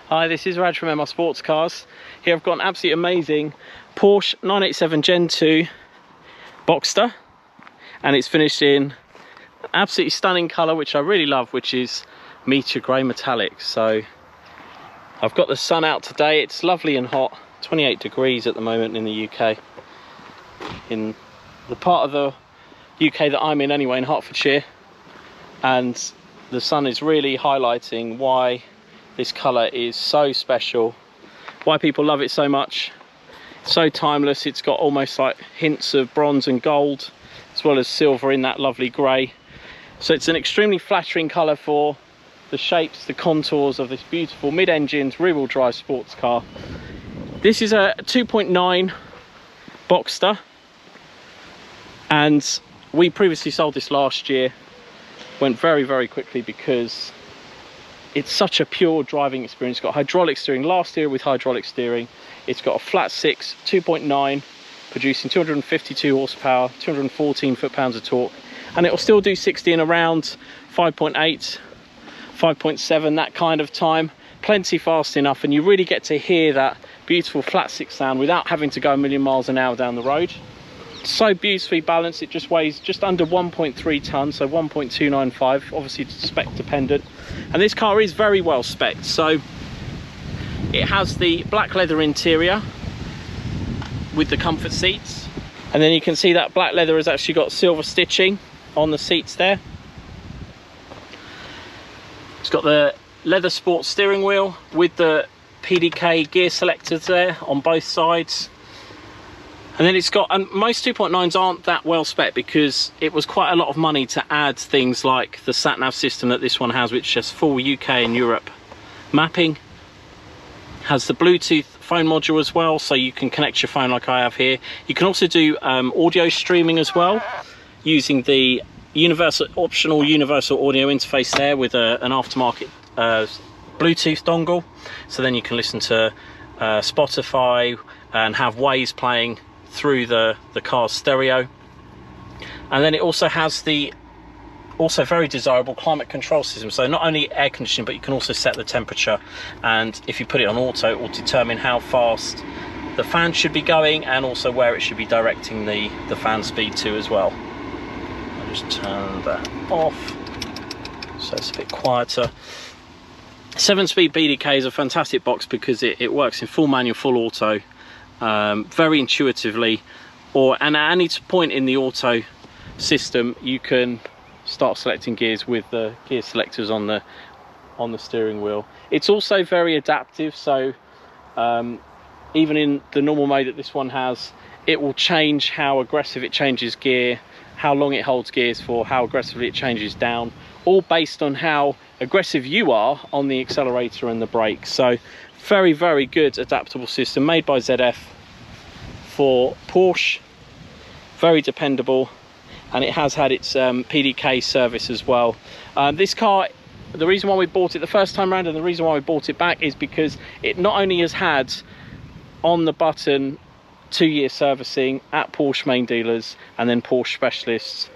Hi, this is Raj from MR Sportscars. Here I've got an absolutely amazing Porsche 987 Gen 2 Boxster, and it's finished in an absolutely stunning colour which I really love, which is Meteor Grey Metallic. So I've got the sun out today, it's lovely and hot, 28 degrees at the moment in the UK. In the part of the UK that I'm in anyway, in Hertfordshire, and the sun is really highlighting why this colour is so special, why people love it so much. It's so timeless. It's got almost like hints of bronze and gold, as well as silver in that lovely grey. So it's an extremely flattering colour for the shapes, the contours of this beautiful mid-engined rear-wheel drive sports car. This is a 2.9 Boxster, and we previously sold this last year. Went very quickly because it's such a pure driving experience. It's got hydraulic steering last year with hydraulic steering. It's got a flat 6 2.9 producing 252 horsepower, 214 foot-pounds of torque, and it will still do 60 in around 5.8 5.7, that kind of time. Plenty fast enough, and you really get to hear that beautiful flat 6 sound without having to go a million miles an hour down the road. So beautifully balanced. It just weighs just under 1.3 tons, so 1.295, obviously spec dependent. And this car is very well spec'd. So it has the black leather interior with the comfort seats, and then you can see that black leather has actually got silver stitching on the seats there. It's got the leather sport steering wheel with the PDK gear selectors there on both sides. And then it's got, and most 2.9s aren't that well spec because it was quite a lot of money to add things like the Satnav system that this one has, which has full UK and Europe mapping. Has the Bluetooth phone module as well, so you can connect your phone like I have here. You can also do audio streaming as well, using the optional universal audio interface there with an aftermarket Bluetooth dongle. So then you can listen to Spotify and have Waze playing through the car's stereo. And then it also has the very desirable climate control system, so not only air conditioning, but you can also set the temperature, and if you put it on auto, it will determine how fast the fan should be going and also where it should be directing the fan speed to as well. I'll just turn that off so it's a bit quieter. 7-speed PDK is a fantastic box because it works in full manual, full auto, very intuitively, and at any point in the auto system you can start selecting gears with the gear selectors on the steering wheel. It's also very adaptive, so even in the normal mode that this one has, it will change how aggressive it changes gear, how long it holds gears for, how aggressively it changes down, all based on how aggressive you are on the accelerator and the brakes. So very good adaptable system made by ZF for Porsche, very dependable, and it has had its PDK service as well. This car, the reason why we bought it the first time around and the reason why we bought it back is because it not only has had on the button 2-year servicing at Porsche main dealers and then Porsche specialists,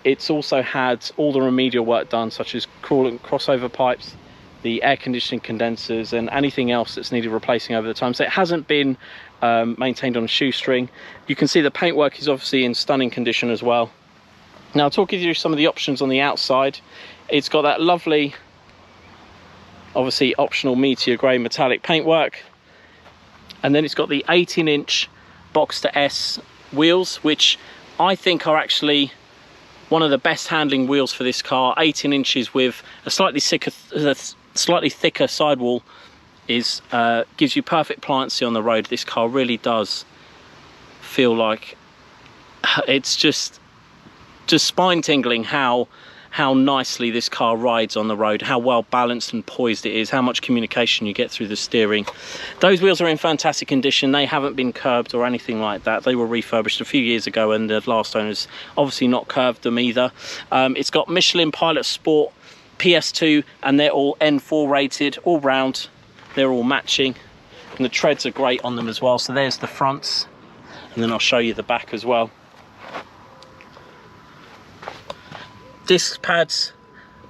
it's also had all the remedial work done, such as coolant crossover pipes, the air conditioning condensers, and anything else that's needed replacing over the time. So it hasn't been maintained on a shoestring. You can see the paintwork is obviously in stunning condition as well. Now I'll talk you through some of the options on the outside. It's got that lovely, obviously optional Meteor Grey Metallic paintwork, and then it's got the 18-inch Boxster S wheels, which I think are actually one of the best handling wheels for this car. 18 inches with a slightly thicker sidewall gives you perfect pliancy on the road. This car really does feel like it's just spine tingling how nicely this car rides on the road, how well balanced and poised it is, how much communication you get through the steering. Those wheels are in fantastic condition. They haven't been curbed or anything like that. They were refurbished a few years ago and the last owners obviously not curved them either. It's got Michelin Pilot Sport PS2, and they're all N4 rated, all round. They're all matching, and the treads are great on them as well. So there's the fronts, and then I'll show you the back as well. Disc pads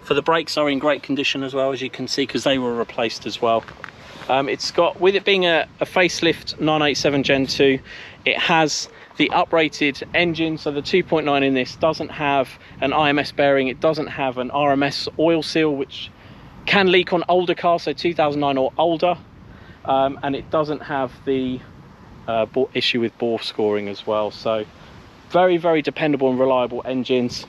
for the brakes are in great condition as well, as you can see, because they were replaced as well. It's got, with it being a facelift 987 Gen 2, it has the uprated engine. So the 2.9 in this doesn't have an IMS bearing, it doesn't have an RMS oil seal, which can leak on older cars, so 2009 or older, and it doesn't have the issue with bore scoring as well. So very, very dependable and reliable engines.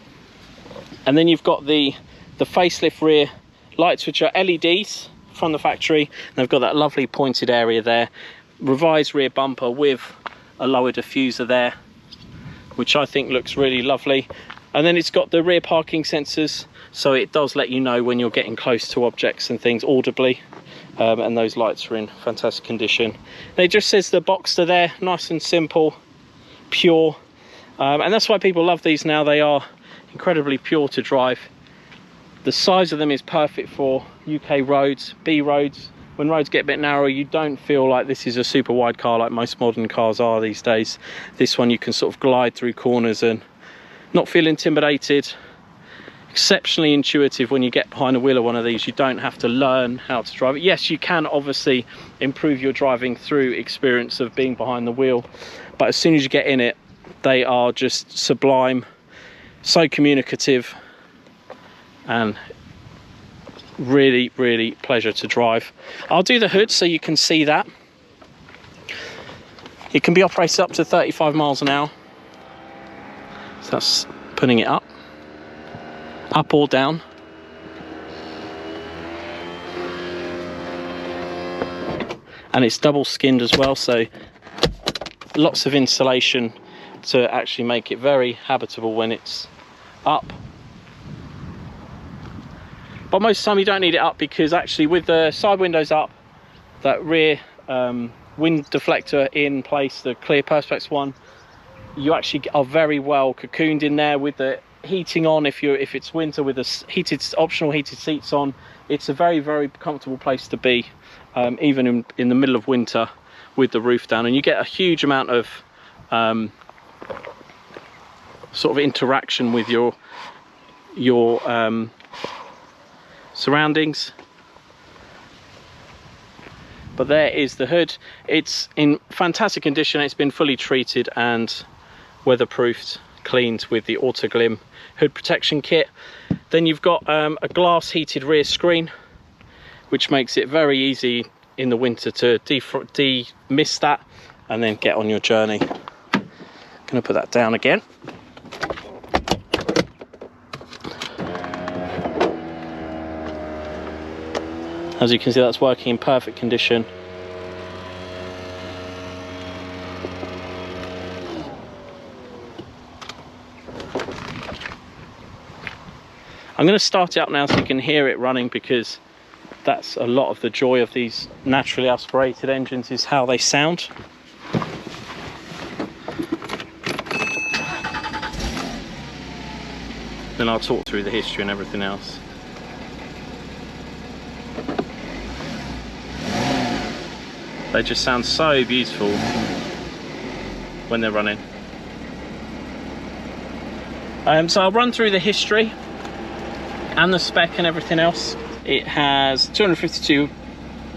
And then you've got the facelift rear lights, which are LEDs from the factory, and they've got that lovely pointed area there. Revised rear bumper with a lower diffuser there, which I think looks really lovely. And then it's got the rear parking sensors, so it does let you know when you're getting close to objects and things audibly. And those lights are in fantastic condition. And it just says the Boxster there, nice and simple, pure. And that's why people love these now. They are incredibly pure to drive. The size of them is perfect for UK roads, B roads. When roads get a bit narrow, you don't feel like this is a super wide car like most modern cars are these days. This one you can sort of glide through corners and not feel intimidated. Exceptionally intuitive when you get behind the wheel of one of these. You don't have to learn how to drive it. Yes, you can obviously improve your driving through experience of being behind the wheel, but as soon as you get in it, they are just sublime, so communicative, and really, really pleasure to drive. I'll do the hood so you can see that. It can be operated up to 35 miles an hour. So that's putting it up or down. And it's double skinned as well, so lots of insulation to actually make it very habitable when it's up. But most of the time you don't need it up, because actually with the side windows up, that rear wind deflector in place, the clear perspex one, you actually are very well cocooned in there with the heating on. If it's winter, with the optional heated seats on, it's a very, very comfortable place to be, even in the middle of winter with the roof down. And you get a huge amount of sort of interaction with your surroundings. But there is the hood. It's in fantastic condition. It's been fully treated and weatherproofed, cleaned with the Auto Glim hood protection kit. Then you've got a glass heated rear screen, which makes it very easy in the winter to demist that and then get on your journey. Gonna put that down again. As you can see, that's working in perfect condition. I'm going to start it up now so you can hear it running, because that's a lot of the joy of these naturally aspirated engines, is how they sound. Then I'll talk through the history and everything else. They just sound so beautiful when they're running. So I'll run through the history and the spec and everything else. It has 252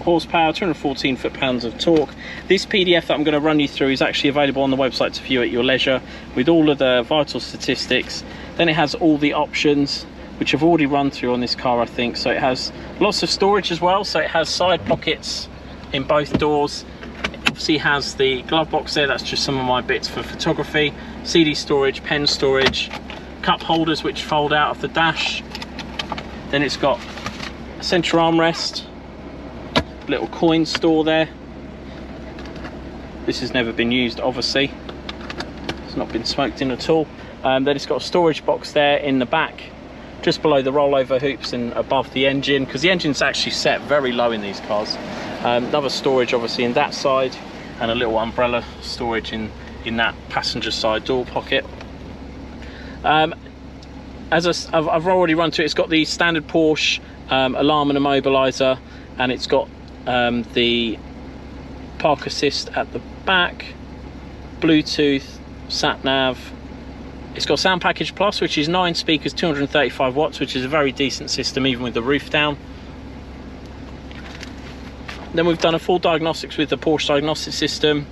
horsepower, 214 foot-pounds of torque. This PDF that I'm going to run you through is actually available on the website to view at your leisure, with all of the vital statistics. Then it has all the options, which I've already run through on this car, I think. So it has lots of storage as well. So it has side pockets in both doors. It obviously has the glove box there, that's just some of my bits for photography. CD storage, pen storage, cup holders which fold out of the dash. Then it's got a centre armrest, little coin store there. This has never been used, obviously. It's not been smoked in at all. Then it's got a storage box there in the back, just below the rollover hoops and above the engine, because the engine's actually set very low in these cars. Another storage obviously in that side, and a little umbrella storage in that passenger side door pocket. As I've already run through it, it's got the standard Porsche alarm and immobiliser, and it's got the ParkAssist at the back, Bluetooth, Satnav. It's got Sound Package Plus, which is 9 speakers, 235 watts, which is a very decent system even with the roof down. Then we've done a full diagnostics with the Porsche Diagnostics system.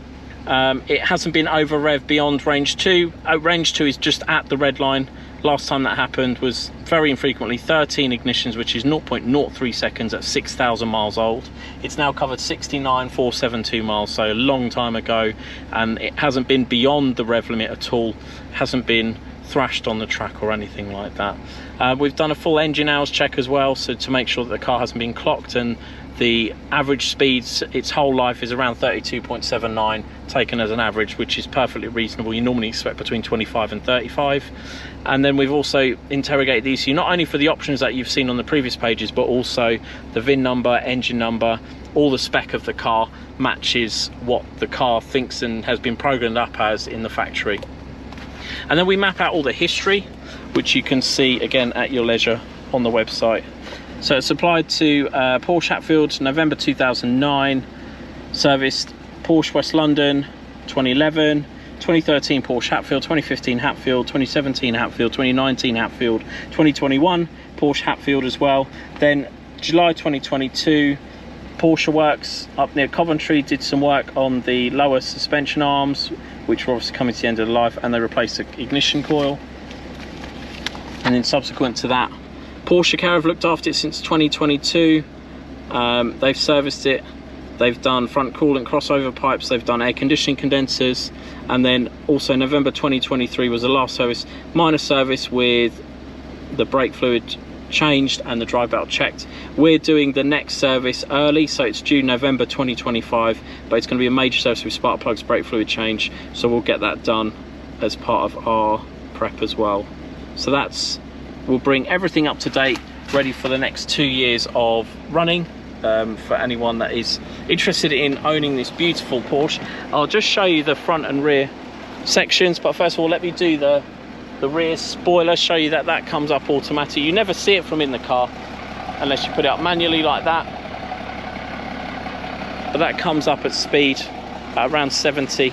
It hasn't been over rev beyond range 2. Range 2 is just at the red line. Last time that happened was very infrequently 13 ignitions, which is 0.03 seconds at 6,000 miles old. It's now covered 69,472 miles, so a long time ago, and it hasn't been beyond the rev limit at all. It hasn't been thrashed on the track or anything like that. We've done a full engine hours check as well, so to make sure that the car hasn't been clocked, and the average speeds its whole life is around 32.79, taken as an average, which is perfectly reasonable. You normally expect between 25 and 35. And then we've also interrogated the ECU, not only for the options that you've seen on the previous pages, but also the VIN number, engine number, all the spec of the car matches what the car thinks and has been programmed up as in the factory. And then we map out all the history, which you can see again at your leisure on the website. So it's supplied to Porsche Hatfield, November 2009, serviced Porsche West London 2011, 2013 Porsche Hatfield, 2015 Hatfield, 2017 Hatfield, 2019 Hatfield, 2021 Porsche Hatfield as well. Then July 2022, Porsche Works up near Coventry did some work on the lower suspension arms, which were obviously coming to the end of the life, and they replaced the ignition coil. And then subsequent to that, Porsche Care have looked after it since 2022. They've serviced it. They've done front coolant crossover pipes. They've done air conditioning condensers. And then also November 2023 was the last service, minor service with the brake fluid changed and the drive belt checked. We're doing the next service early, so it's due November 2025, but it's going to be a major service with spark plugs, brake fluid change. So we'll get that done as part of our prep as well. So we'll bring everything up to date, ready for the next 2 years of running. For anyone that is interested in owning this beautiful Porsche, I'll just show you the front and rear sections, but first of all let me do the rear spoiler, show you that that comes up automatic. You never see it from in the car unless you put it up manually like that, but that comes up at speed at around 70,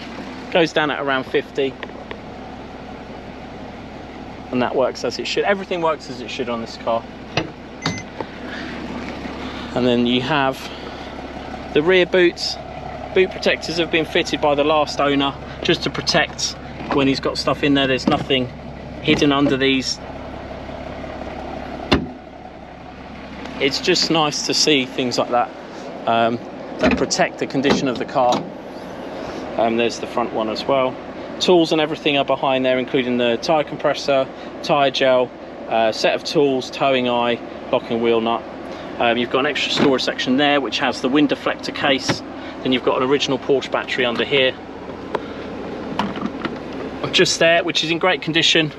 goes down at around 50, and that works as it should. Everything works as it should on this car. And then you have the rear boots. Boot protectors have been fitted by the last owner just to protect when he's got stuff in there. There's nothing hidden under these. It's just nice to see things like that that protect the condition of the car. There's the front one as well. Tools and everything are behind there, including the tyre compressor, tyre gel, set of tools, towing eye, locking wheel nut. You've got an extra storage section there which has the wind deflector case. Then you've got an original Porsche battery under here, just there, which is in great condition.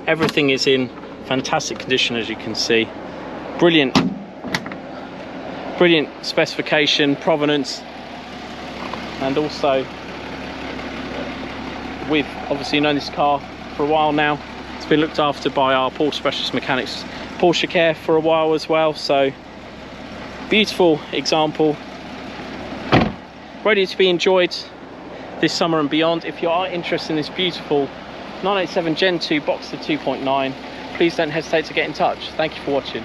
Everything is in fantastic condition, as you can see. Brilliant specification, provenance, and also we've obviously known this car for a while now. It's been looked after by our Porsche specialist mechanics, Porsche Care, for a while as well. So beautiful example, ready to be enjoyed this summer and beyond. If you are interested in this beautiful 987 Gen 2 Boxster 2.9, please don't hesitate to get in touch. Thank you for watching.